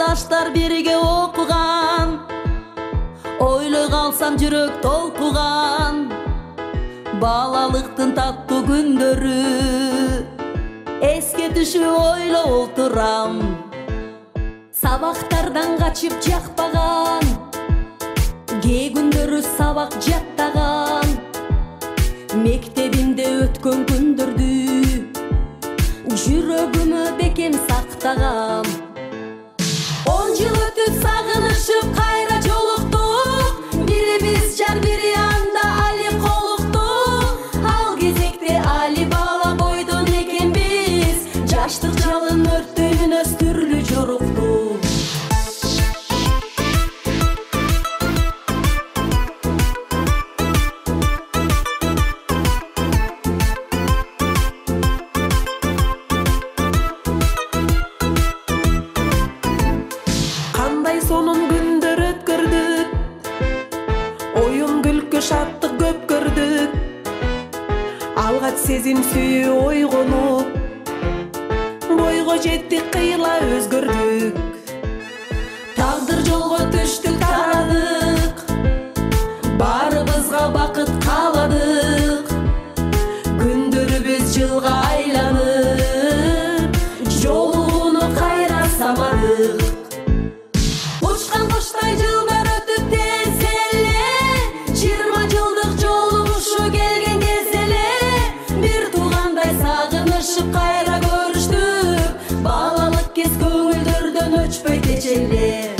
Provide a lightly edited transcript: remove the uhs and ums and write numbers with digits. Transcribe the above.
Сабакташтар бирге окуган, ойлой калсам жүрөк толкуган. Балалыктын таттуу күндөрү эске түшүп ойлоп отурам. Сабактардан качып жакпаган, кээ күндөрү сабак жаттаган. Мектебимде өткөн күндөрдү жүрөгүмө бекем сактагам. 10 жыл өтүп сагынышып кайра жолуктук, бирибиз жар бири анда али колуктук. Ал кезекте али бала бойдон экенбиз, жаштык жалын өрттөнөс түрлүү жоруктук. Сонун күндөр өткөрдүк, оюн күлкү шаттык көп көрдүк. Алгач сезим сүйүү ойгонуп, бойго жеттик, кыйла өзгөрдүк. Тагдыр жолго түштүк, тарадык, баарыбызга бакыт кааладык. Күндөрүбүз жылга айланып, жолууну кайра самадык. Учкан куштай жылдар өтүп тез эле, 20 жылдык жолугушуу келген кез эле. Бир туугандай сагынышып кайра көрүштүк, балалык кез көңүлдөрдөн өчпөй кечеле.